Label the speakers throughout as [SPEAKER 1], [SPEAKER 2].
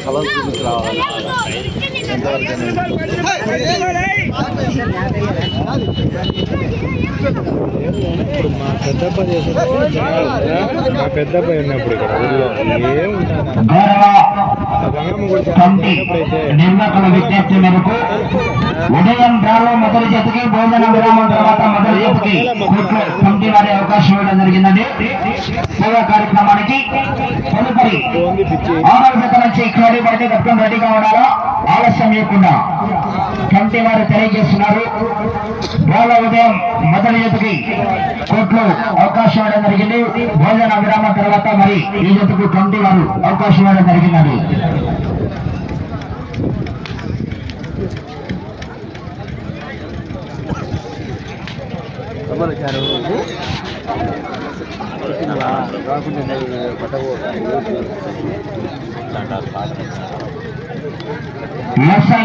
[SPEAKER 1] Colour చూసి రావాలి ఎంతవరకు
[SPEAKER 2] ఇప్పుడు మా పెద్దబ్బాయి ఉన్నప్పుడు ఇక్కడ ఊళ్ళో
[SPEAKER 3] నిర్వాహకుల విజ్ఞప్తి మేరకు ఉదయం డ్రాలో మొదటి జతకి భోజన విరామం తర్వాత మొదటి జతకి కమిటీ వారి అవకాశం ఇవ్వడం జరిగిందండి. సేవా కార్యక్రమానికి తదుపరి 6వ జత నుంచి ఖాళీ పడితే కట్టడం రెడీగా ఉండాలా, ఆలస్యం చేయకుండా కమిటీ వారు తెలియజేస్తున్నారు. డ్రాలో ఉదయం మొదటి జతకి కోట్లు అవకాశం ఇవ్వడం జరిగింది. భోజన విరామం తర్వాత మరి ఈ జతకు కమిటీ వారు అవకాశం ఇవ్వడం జరిగిందండి.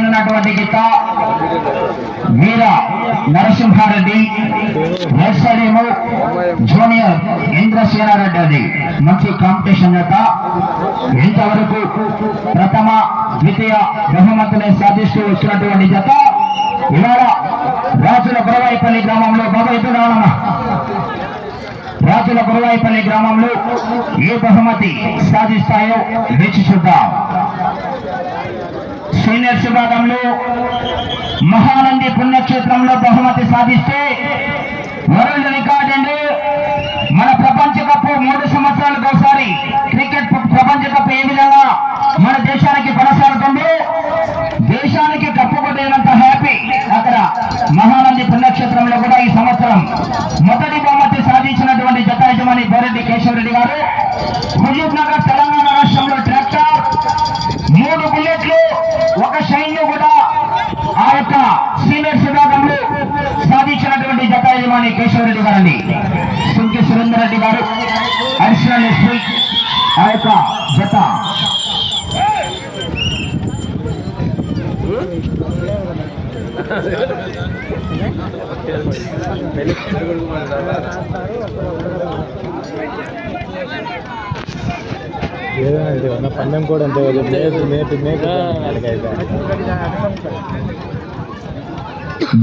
[SPEAKER 3] ఉన్నటువంటి గీత వీర నరసింహారెడ్డి, ఎస్ఐడేమో జూనియర్ ఇంద్రసేనారెడ్డి. అది మంచి కాంపిటీషన్ యొక్క ఇంతవరకు ప్రథమ ద్వితీయ బహుమతులను సాధిస్తూ వచ్చినటువంటి జత ఇవాళ రాజుల గురవాయిపల్లి గ్రామంలో రాజుల గురవాయిపల్లి గ్రామంలో ఏ బహుమతి సాధిస్తాయో వేచి చూద్దాం. సీనియర్స్ విభాగంలో మహానంది పుణ్యక్షేత్రంలో బహుమతి సాధిస్తే వరల్డ్ రికార్డ్ అండి. మన ప్రపంచ కప్ 3 సంవత్సరాలకు ఒకసారి క్రికెట్ ప్రపంచ కప్ ఏ విధంగా మన దేశానికి కొనసాగుతుందో, దేశానికి కప్పు కొట్టేంత హ్యాపీ అక్కడ మహానంది పుణ్యక్షేత్రంలో కూడా ఈ సంవత్సరం మొదటి బహుమతి సాధించినటువంటి జత యజమాని బోరెడ్డి కేశవరెడ్డి గారు. హుజూర్ నగర్ తెలంగాణ రాష్ట్రంలో ట్రాక్టర్ 3 బుల్లెట్లు 1 షైన్ కూడా ఆ యొక్క సీనియర్స్ విభాగంలో సాధించినటువంటి జత యజమాని కేశవరెడ్డి గారండి. సుంకి సురేందర్ రెడ్డి గారు అడిషనల్ ఎస్పీ ఆ యొక్క జత.
[SPEAKER 2] ఏదైనా పందెం కూడా అంతే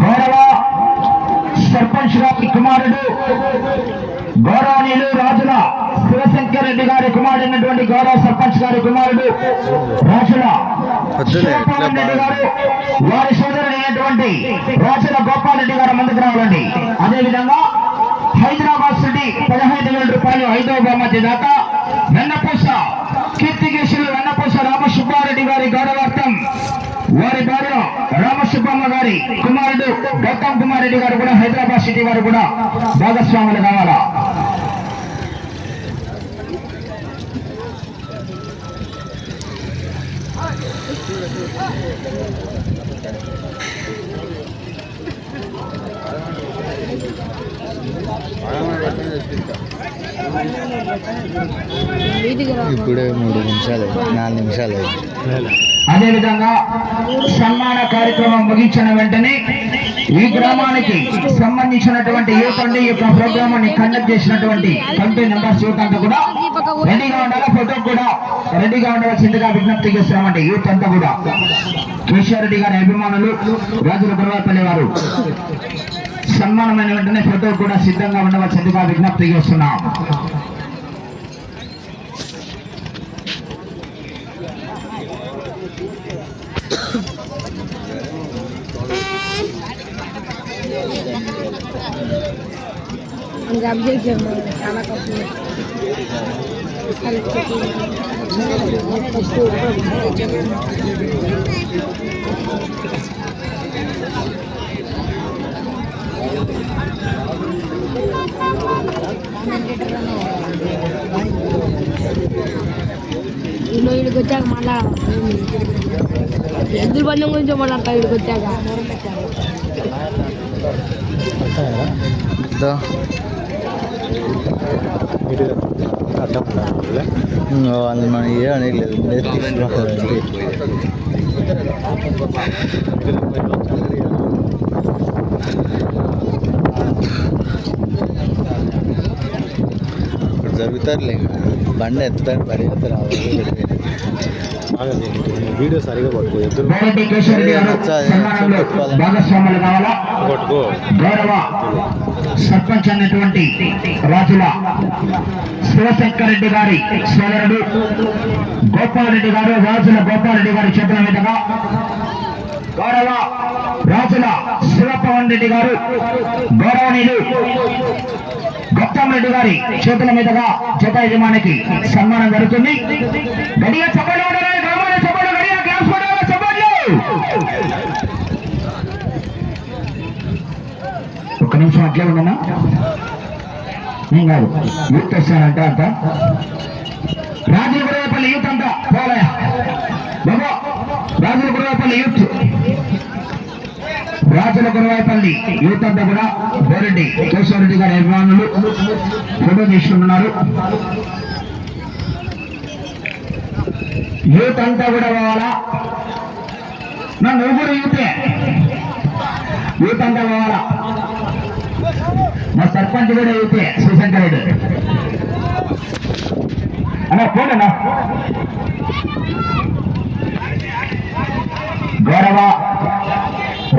[SPEAKER 3] గౌరవ సర్పంచ్ గారి కుమారుడు, గౌరవనీయులు రాజుల శివశంకర్ రెడ్డి గారి కుమారుడైనటువంటి గౌరవ సర్పంచ్ గారి కుమారుడు రాజుల రెడ్డి గారు, వారి సోదరుడైనటువంటి రాజుల గోపాల్ రెడ్డి గారు ముందుకు రావాలండి. అదేవిధంగా హైదరాబాద్ సిటీ 15,000 రూపాయలు 5వ బహుమతి దాకా వెన్నపూస కీర్తికేశులు వెన్నపూస రామసుబ్బారెడ్డి గారి గౌరవార్థం వారి భార్య రామసుబ్బమ్మ గారి కుమారుడు గౌతమ్ కుమార్ రెడ్డి గారు కూడా హైదరాబాద్ సిటీ వారు కూడా భాగస్వాములు కావాలా.
[SPEAKER 2] ఇప్పుడే 3 నిమిషాలు 4 నిమిషాలు.
[SPEAKER 3] అదేవిధంగా సన్మాన కార్యక్రమం ముగించిన వెంటనే ఈ గ్రామానికి సంబంధించినటువంటి యూత్ అండి ఈ యొక్క ప్రోగ్రామాన్ని కండక్ట్ చేసినటువంటి కమిటీ మెంబర్స్ యూత్ అంతా కూడా రెడీగా ఉండాలి. ఫోటో కూడా రెడీగా ఉండవలసిందిగా విజ్ఞప్తి చేస్తున్నామండి. యూత్ అంతా కూడా కేశవరెడ్డి గారి అభిమానులు రాజుల గురవాపల్లి వారు సన్మానమైన వెంటనే ఫోటో కూడా సిద్ధంగా ఉండవలసిందిగా విజ్ఞప్తి చేస్తున్నాం.
[SPEAKER 4] చాలా ఇక్కడికి వచ్చాక మళ్ళా ఎద్దుల పందెం గురించి మాట్లాడతా. ఇక్కడికి వచ్చాక
[SPEAKER 2] వాళ్ళు మనం ఏ అనట్లేదు. జరుగుతారులే. బండి ఎత్తుతాడు పరిగెత్త రావాలి వీడియో సరిగా పట్టుకో ఎదురు
[SPEAKER 3] గౌరవ కేశవరెడ్డి గారు సన్మానంలో భాగస్వాములు కావాలా?
[SPEAKER 2] పట్టుకో.
[SPEAKER 3] గౌరవ సర్పంచ్ అన్నటువంటి రాజుల శివశంకర్ రెడ్డి గారి సోదరుడు గోపాల్ రెడ్డి గారు, రాజుల గోపాల్ రెడ్డి గారి చేతుల మీదుగా గౌరవ రాజుల శివపవన్ రెడ్డి గారు, గౌరవనీయులు గౌతమ్ రెడ్డి గారి చేతుల మీదుగా జత యజమానికి సన్మానం జరుగుతుంది. గడిగా చెప్పండి, గ్రామాల చెప్పండి, గడిగా క్లాస్ చెప్పండి. ఒక్క నిమిషం అట్లే ఉండనా? నేను కాదు, యూత్ వస్తానంట అంత రాజుల గురవపల్లి యూత్ అంతా పోలయ బాబా, రాజుల గురవపల్లి యూత్, రాజుల గురవాయపల్లి యూత్ అంతా కూడా బోరెడ్డి కేశవరెడ్డి గారి అభిమానులు ఫోటో తీసుకుంటున్నారు. యూత్ అంతా కూడా పోవాలా? నువ్వు కూడా యూతే, యూత్ అంతా పోవాలా? మా సర్పంచ్ కూడా యూతే శివశంకర్ రెడ్డి అన్నా పోలేనా? గౌరవ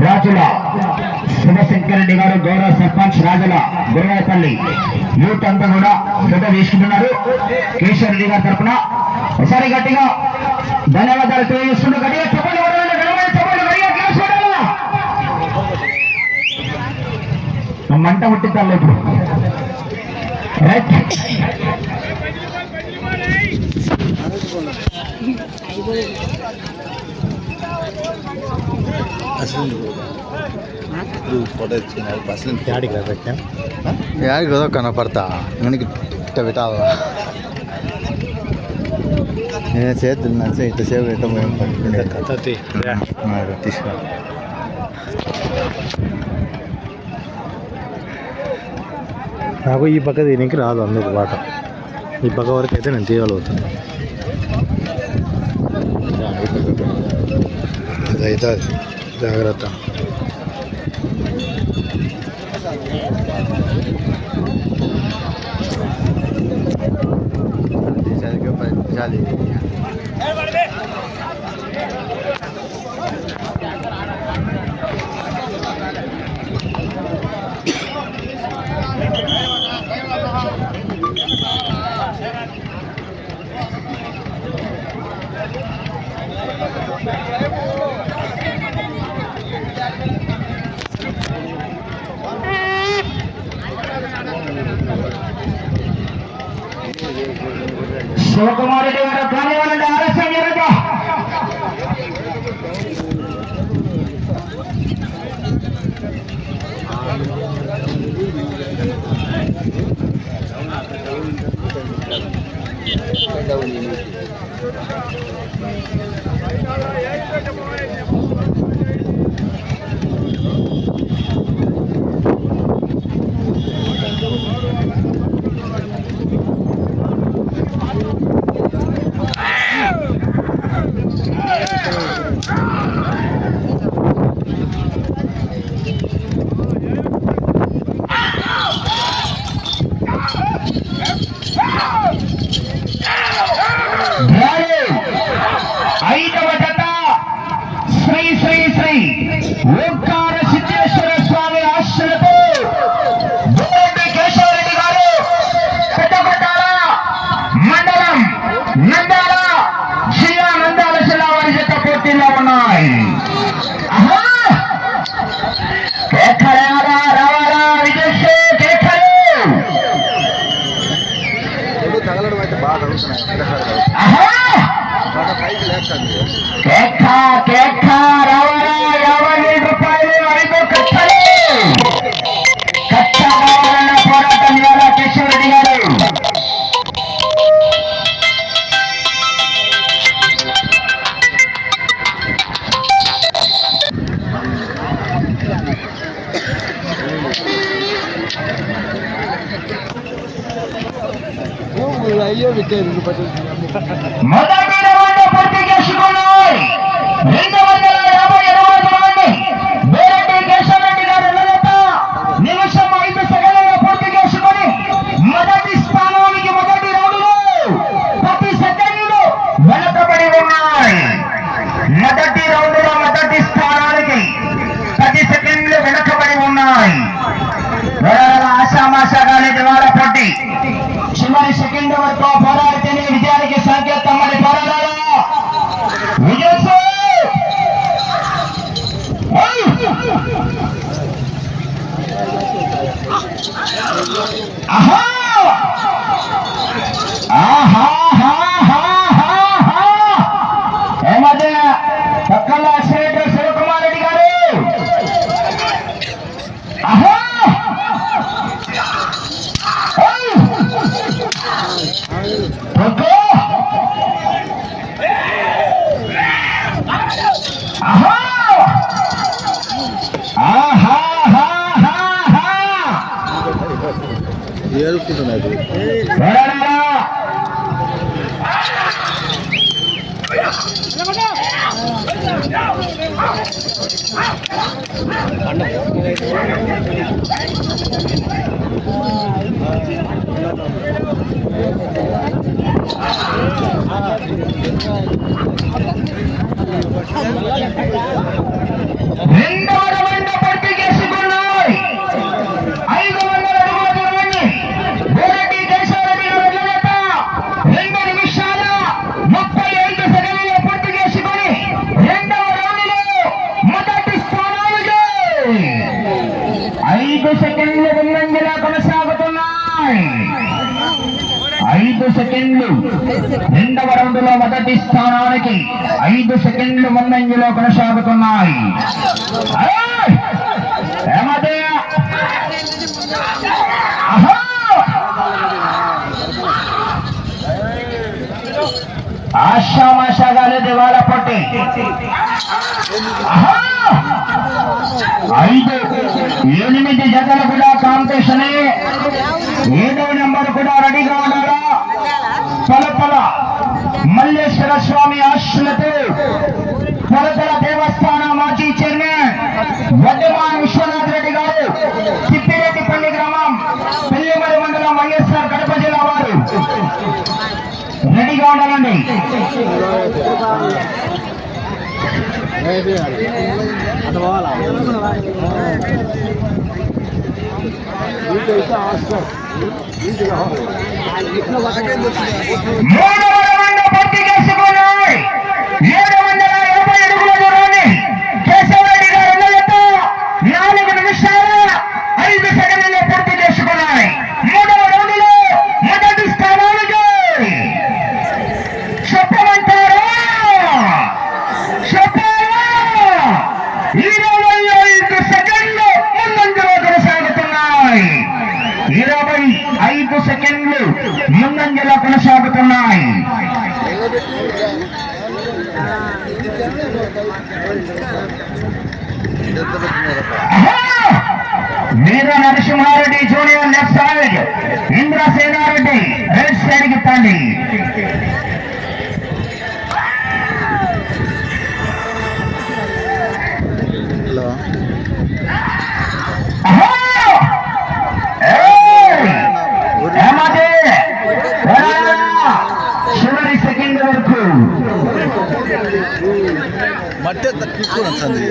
[SPEAKER 3] రాజుల శివశంకర్ రెడ్డి గారు, గౌరవ సర్పంచ్ రాజుల గురవాయపల్లి యూత్ అంతా కూడా ఫోటో తీసుకుంటున్నారు. కేశవర్ రెడ్డి గారి తరఫున ఒకసారి గట్టిగా ధన్యవాదాలు తెలియజేస్తున్నారు. గట్టిగా చెప్పండి, మంట ముట్టిద్దాం ఇప్పుడు. రైట్,
[SPEAKER 2] యాడికి కదా కనపడతా మనకి ఇట్ట పెట్టాలా? నేను చేతున్నా ఇట్లా సేపు ఇట్లా మేము తీసుకో. నాకు ఈ పక్క దీనికి రాదు, అందుకు పాట ఈ పక్క వరకు అయితే నేను తీయగలుగుతాను. అదైతే జాగ్రత్త. చాలి
[SPEAKER 3] శివకుమార్ రెడ్డి గారు కానివ్వండి, ఆలస్యం జరగ. ఐదవ జత శ్రీ శ్రీ శ్రీ ఓంకార సిద్ధేశ్వర స్వామి ఆశలతో బోరెడ్డి కేశవరెడ్డి గారు, పెద్దకొట్టాల మండలం, నంద్యాల జిల్లా, నంద్యాల జిల్లా వారి జత పోటీలో ఉన్నాయి.
[SPEAKER 1] తగలడం అయితే బాగా జరుగుతున్నాయి.
[SPEAKER 3] పోరాటం కేశవరెడ్డి గారు.
[SPEAKER 2] అయ్యో పెట్టారు
[SPEAKER 3] మొదటి రౌండ్ పూర్తి చేసుకున్నాయి. 257 మంది బోరెడ్డి కేశవరెడ్డి గారు నిమిషం 5 సెకండ్లలో పూర్తి చేసుకుని మొదటి స్థానానికి మొదటి రౌండ్ లో వరకు పోరాడితేనే విజయానికి సంకేతం మరి పోరాడాలా విజయ్ ఆహా ఆహా ఏమదే పక్కల సెక్రటరీ శివకుమార్ రెడ్డి గారు ఆహా
[SPEAKER 1] ఏడుకుంటున్నాయి
[SPEAKER 3] రెండవ రౌండ్ పూర్తి చేసుకున్నాయి 500 అడుగుల దూరాన్ని బోరెడ్డి కేశవరెడ్డి గారి జత 2 నిమిషాల 35 సెకండ్లలో పూర్తి చేసుకొని రెండవ రౌండ్లో మొదటి స్థానానికి 5 సెకండ్లు ముందంజలా కొనసాగుతున్నాయి 5 సెకండ్లు రెండవ రౌండ్ లో మొదటి స్థానానికి 5 సెకండ్లు ముందంజలో కొనసాగుతున్నాయి ఆశామాషాగా లేదు వాళ్ళ పొట్టి 8 జతలు కూడా కాంపిటీషన్ 7వ నెంబర్ కూడా రెడీగా ఉన్నారా పలపల మల్లేశ్వర స్వామి ఆశలతో పలపల దేవస్థాన మాజీ చైర్మన్ వడ్డమాన్ విశ్వనాథ్ రెడ్డి గారు తిప్పిరెడ్డిపల్లి గ్రామం పెళ్లిమరి మండలం వైఎస్ఆర్ కడప జిల్లా వారు రెడీగా ఉండాలండి పూర్తి చేసుకున్నాయి 780 అడుగుల దూరాన్ని కేశవరెడ్డి గారు 4 నిమిషాల 5 సెకండ్లలో పూర్తి చేసుకున్నాయి 3వ రౌండ్లో మొదటి స్థానానికి చెప్పమంటారా 25 సెకండ్లు ముందంజలో కొనసాగుతున్నాయి 25 సెకండ్లు ముందంజలో కొనసాగుతున్నాయి Veera Narasimha Reddy junior left side Indrasena Reddy right side కి పండి చివరి సెకండ్ వరకు
[SPEAKER 1] మట్టి తీసుకుని వచ్చింది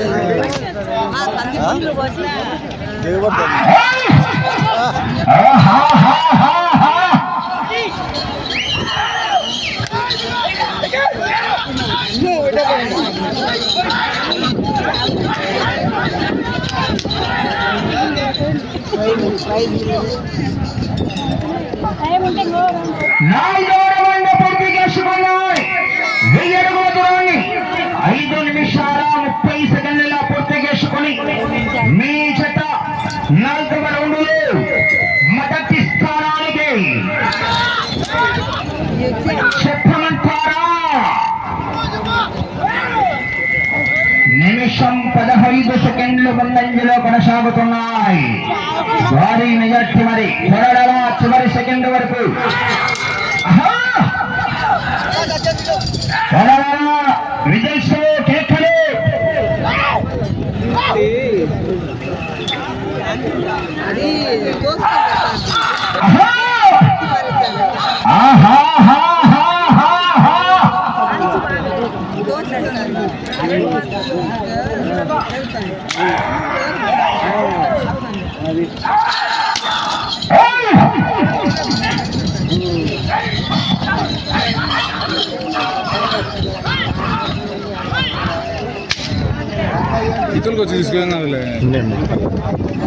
[SPEAKER 3] పూర్తి చేసుకున్నాయి 1000 అడుగుల దూరాన్ని 5 నిమిషాల 30 సెకండ్ల పూర్తి చేసుకుని మీ జత 4వ రౌండ్లో మొదటి స్థానానికి చెప్పమంటారా నిమిషం 15 సెకండ్లు ముందంజలో కొనసాగుతున్నాయి భారీ మెజార్టీ మరి త్వరగా చివరి సెకండ్ వరకు రిజల్ట్స్ కేకలు
[SPEAKER 1] ఇతరులకు వచ్చి తీసుకెళ్ళినారులే.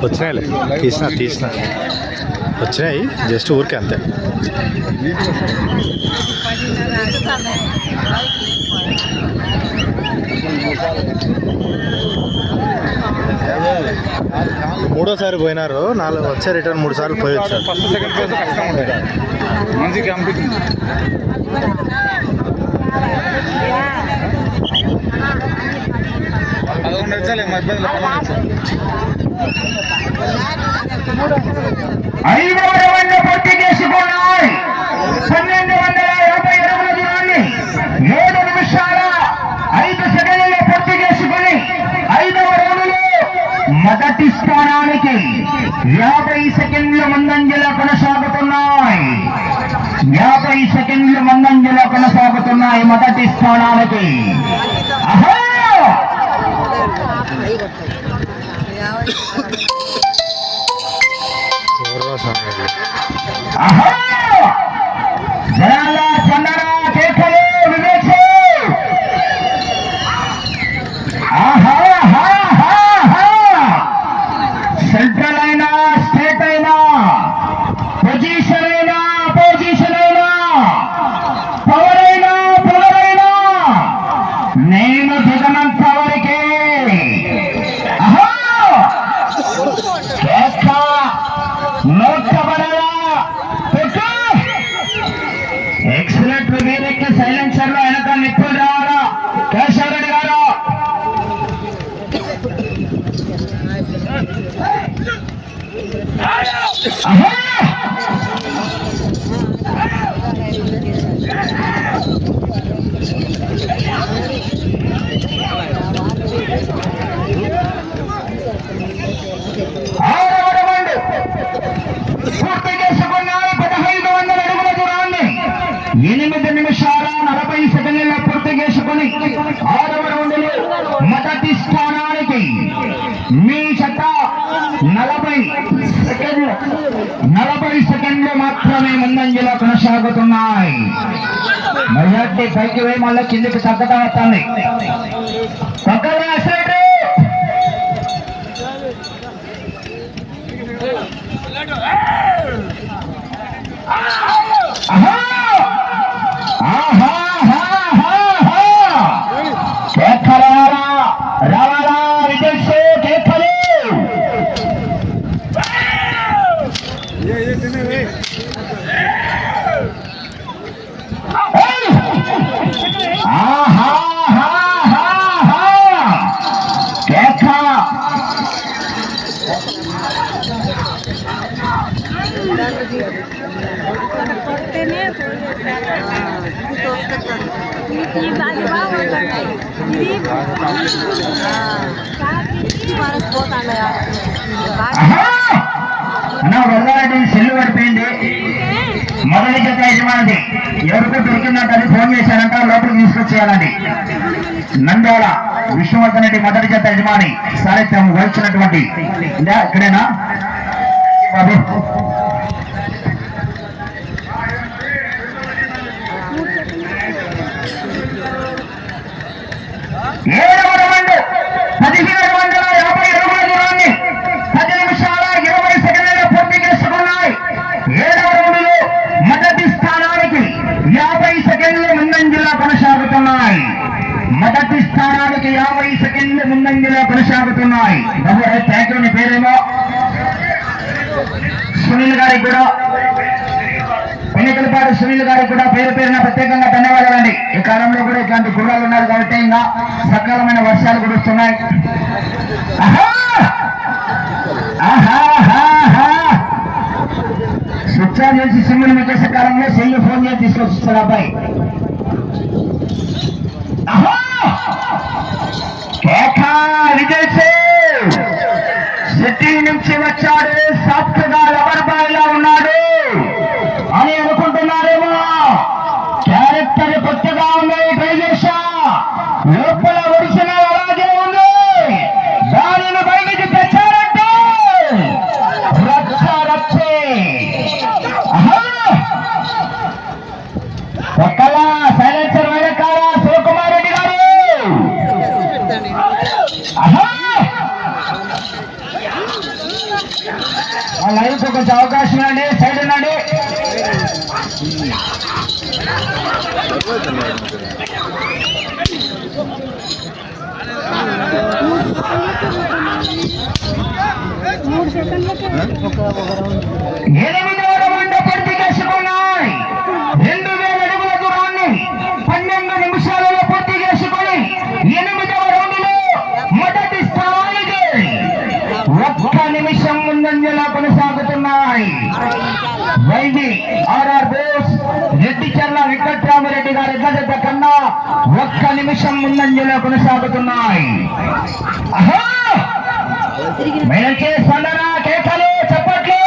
[SPEAKER 2] వచ్చినాయిలే, తీసిన వచ్చినాయి, జస్ట్ ఊరికే అంతే. మూడోసారి పోయినారు, 4 వచ్చే రిటర్న్ 3 సార్లు పోయి వచ్చారు.
[SPEAKER 1] ఫస్ట్ సెకండ్ ప్లేస్ కష్టంగా ఉంటుంది, మంచి కాంపిటీషన్. పదకొండు వచ్చాలి మా ఇబ్బంది.
[SPEAKER 3] 5వ రౌండ్ పూర్తి చేసుకున్నాయి. 1250 అడుగుల దూరాన్ని 7 నిమిషాల 5 సెకండ్లలో పూర్తి చేసుకుని 5వ రౌండ్లో మొదటి స్థానానికి 50 సెకండ్ల ముందంజలో కొనసాగుతున్నాయి. 50 సెకండ్ల ముందంజలో కొనసాగుతున్నాయి మొదటి స్థానానికి. అహో జనాల చందన కేకలు వివేచు. సెంట్రల్ అయినా స్టేట్ అయినా పొజిషన్ అయినా అపోజిషన్ అయినా పవర్ అయినా నేను దిగనంత వరకే. ఎక్సలెంట్ వీరికి సైలెన్సర్ లో వెనక నిప్పులు రావాలా. కేశవరెడ్డి గారు పూర్తి చేసుకున్నారు. 1500 అడుగుల దూరాన్ని 8 నిమిషాల 40 సెకండ్లలో పూర్తి చేసుకుని 6వ రౌండ్లో మొదటి స్థానానికి మీ చెత్త 40 సెకండ్లు మాత్రమే ముందంజలో కొనసాగుతున్నాయి. మెజార్టీ పైకి పోయి మళ్ళీ కిందికి తగ్గతా వస్తుంది. పక్కన రావాలా విజయ్ కేకలు. వెళ్ళాలంటే సెల్లు పడిపోయింది. మొదటి జత యజమానిది ఎవరికో దొరికిందంటే అది ఫోన్ చేశారంట, లోపలికి తీసుకొచ్చేయాలండి. నంద్యాల విష్ణువర్ధన్ రెడ్డి మొదటి జత యజమాని సారథ్యం వహించినటువంటి ఇక్కడేనా బాబు? ఏడవ రౌండ్ 1750 అడుగుల దూరాన్ని 10 నిమిషాల 20 సెకండ్లలో పూర్తి చేసుకున్నాయి. 7వ రౌండ్లో మొదటి స్థానానికి 50 సెకండ్ల ముందంజలో కొనసాగుతున్నాయి. మొదటి స్థానానికి 50 సెకండ్ల ముందంజలో కొనసాగుతున్నాయి. థ్యాంక్ పేరేమో సునీల్ గారికి కూడా, ఎన్నికలపాటి సునీల్ గారికి కూడా పేరు పేరున ప్రత్యేకంగా ధన్యవాదాలండి. ఈ కాలంలో కూడా ఇట్లాంటి గుర్రాలు ఉన్నారు కాబట్టి ఇంకా సకాలమైన వర్షాలు కురుస్తున్నాయి. స్విచ్ ఆఫ్ చేసి సిమ్ములు మీకేసే కాలంలో సెల్ ఫోన్ చేసి తీసుకొచ్చిస్తాడు అబ్బాయి. సిటీ నుంచి వచ్చాడు, సాఫ్ట్ గా లవర్ బాయ్ లా ఉన్నాడు అని అనుకుంటున్నారేమో. క్యారెక్టర్ కొత్తగా ఉంది, ట్రై చేశా, లోపల ఒరిజినల్ అలాగే ఉంది. దానిని బయటికి తెచ్చారంటే రచ్చే. లైన్కు కొంచెం అవకాశం ఇవ్వండి, సైడ్ ఉండండి. ఎనిమిది రౌండ్ పూర్తి చేసుకున్నాయి. 2000 అడుగుల దూరాన్ని 12 నిమిషాలలో పూర్తి చేసుకొని 8వ రౌండ్లో మొదటి స్థానానికి 1 నిమిషం ముందంజలో కొనసాగుతున్నాయి. వైవి ఆర్ఆర్ బోస్ రెడ్డిచర్ల వెంకట్రామరెడ్డి గారి ఎడ్ల కన్నా 1 నిమిషం ముందంజలో కొనసాగుతున్నాయి. మేడం స్పందన, కేకలు, చప్పట్లు.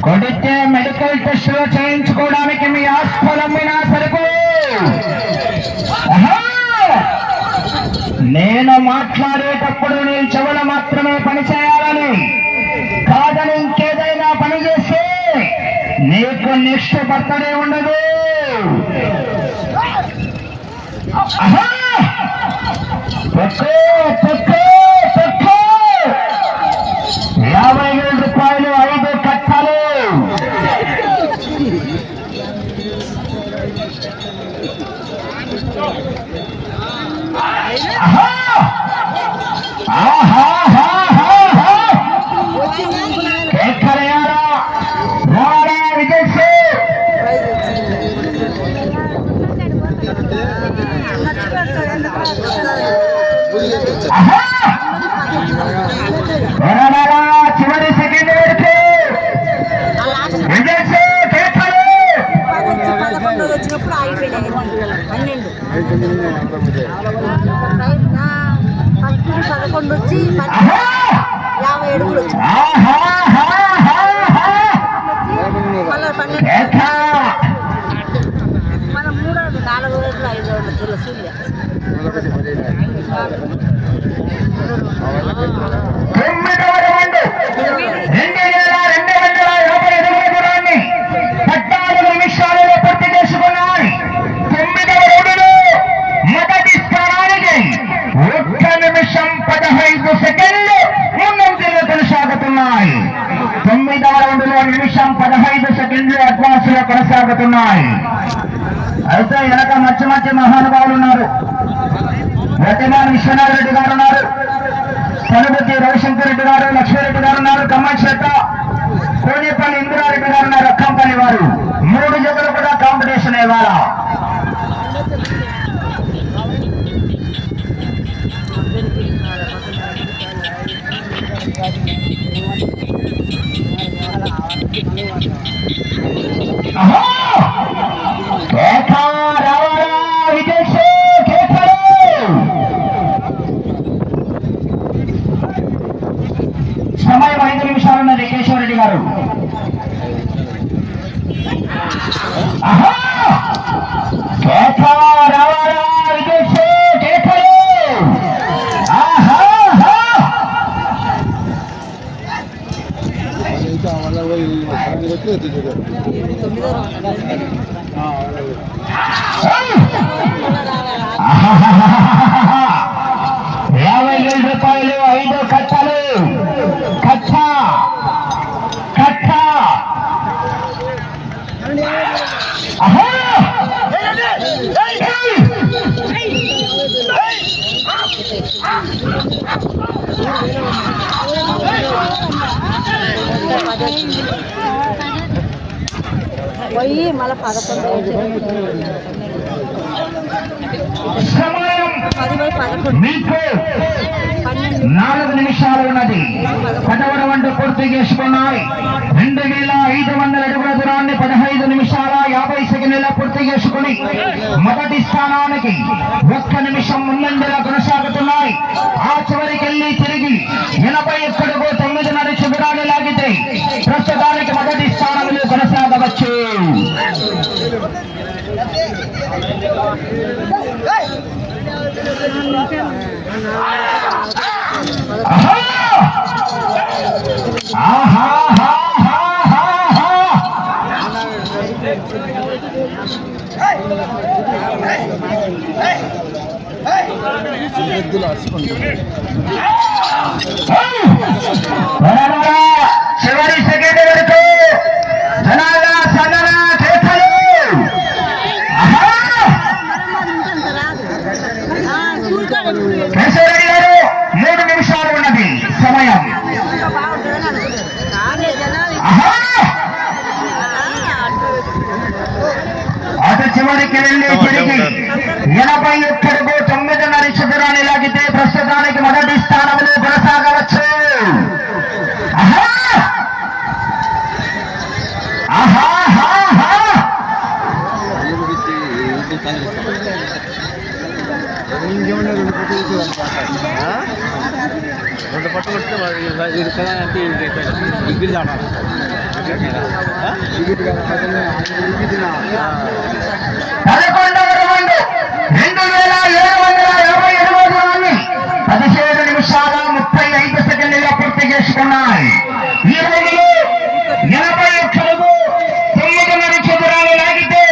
[SPEAKER 3] కొడితే మెడికల్ టెస్ట్ లో చేయించుకోవడానికి మీ ఆస్పదమైన సరుకు. నేను మాట్లాడేటప్పుడు నీ చెవులు మాత్రమే పని చేయాలని కాదని ఇంకేదైనా పని చేస్తే నీకు నెక్స్ట్ బర్త్డే ఉండదు. పెట్టుకో 50,000 రూపాయలు 5 కట్టాలు. చివరి సెకండ్ వరకు
[SPEAKER 4] వచ్చినప్పుడు ఆగిపోయినాయి 12 11 వచ్చి 50 అడుగులు వచ్చి మళ్ళీ 12 మనం 3 4 రోజులు 5 రోజులు తెలుసు.
[SPEAKER 3] 9వ రౌండ్ 2250 దూరాన్ని 14 నిమిషాలలో పూర్తి చేసుకున్నాయి. 9వ రౌండ్లో మొదటి స్థానానికి 1 నిమిషం 15 సెకండ్లు ముందంజలో కొనసాగుతున్నాయి. 9వ రౌండ్లో 1 నిమిషం 15 సెకండ్లు అడ్వాన్స్ లో కొనసాగుతున్నాయి. అయితే వెనక మంచి మంచి మహానుభావులు ఉన్నారు. వడ్డిమాన్ విశ్వనాథ్ రెడ్డి గారు ఉన్నారు, కనుబుద్ధి రవిశంకర్ రెడ్డి గారు, లక్ష్మీరెడ్డి గారు ఉన్నారు, కమ్మన్ చేత కోనేపల్లి ఇందిరారెడ్డి గారు ఉన్నారు, అక్కంపల్లి వారు. 3 జతలు కూడా కాంపిటీషన్ ఇవ్వాలా. సమయం 5 నిమిషాలు ఉన్నది. కేశవరెడ్డి గారు రూపాయలు 5 కట్టలు. కట్ట కట్ట
[SPEAKER 4] పోయి మళ్ళీ 11
[SPEAKER 3] మీకు 4 నిమిషాలు ఉన్నది. 10వ రౌండ్ పూర్తి చేసుకున్నాయి. 2500 అడుగుల దూరాన్ని 15 నిమిషాల 50 సెకండ్లలో పూర్తి చేసుకుని మొదటి స్థానానికి 1 నిమిషం ముందంజలో కొనసాగుతున్నాయి. ఆ చివరికి వెళ్ళి తిరిగి 81.9 చిగురాన్ని లాగితే ప్రస్తుతానికి మొదటి స్థానంలో కొనసాగవచ్చు. చివరి సెకండ్ వరకు జనాగా సన్నన చేతలు కేశవరెడ్డి గారు 3 నిమిషాలు ఉన్నది సమయం. అటు చివరికి వెళ్ళి తిరిగి 81 అడుగు 9.5 చదరాన్ని లాగితే ప్రస్తుతానికి మొదటి స్థానంలో కొనసాగవచ్చు.
[SPEAKER 2] రెండు పట్టులు వస్తే డిగ్రీ దాటాలి.
[SPEAKER 3] 17 నిమిషాల 35 సెకండ్లుగా పూర్తి చేసుకున్నాయి. ఈ రోజులో 81 అడుగు 9.5 చదరాలు లాగితే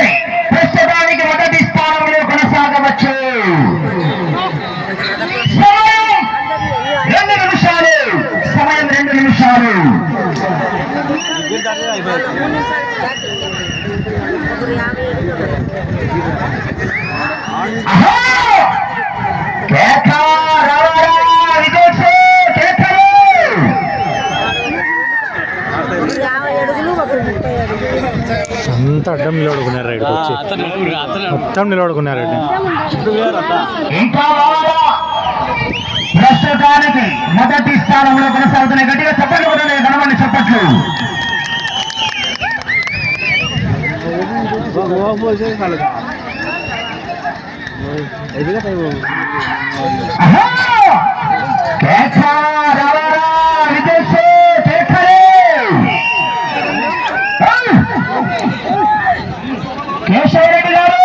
[SPEAKER 3] ప్రస్తుతానికి మొదటి స్థానంలో కొనసాగవచ్చు. సమయం 2 నిమిషాలు. సమయం 2 నిమిషాలు.
[SPEAKER 2] అంతా అడ్డం నిలబడుకున్నారు రైడ్కి వచ్చి మొత్తం నిలబడుకున్నారు రైడ్.
[SPEAKER 3] ఇంకా ప్రస్తుతానికి మొదటి స్థానంలో కొనసాగుతున్నాయి. గట్టిగా చప్పట్లు కూడా గణమండి చప్పట్లు. కేశవరెడ్డి గారు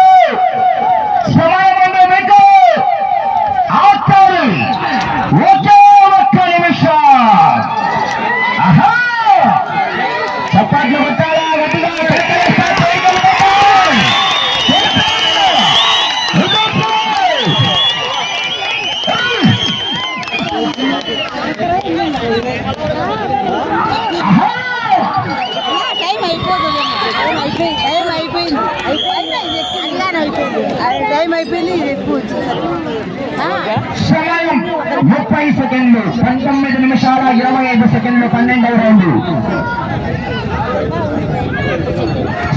[SPEAKER 3] సమయం ఉంది మీకు. ఆఖరి ఒకే ఒక్క నిమిషం. చప్పట్లు కొట్టాలా గట్టిగా
[SPEAKER 4] టైం అయిపోయింది. టైం అయిపోయింది. ఇది ఎక్కువ
[SPEAKER 3] సమయం 30 సెకండ్లు. 19 నిమిషాల 25 సెకండ్లు. 12వ రౌండ్.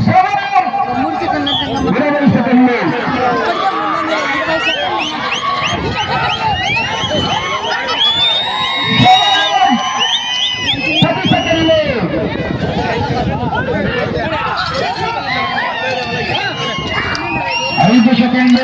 [SPEAKER 3] సమయం 20 సెకండ్లు. ఐదు సెకండ్లు.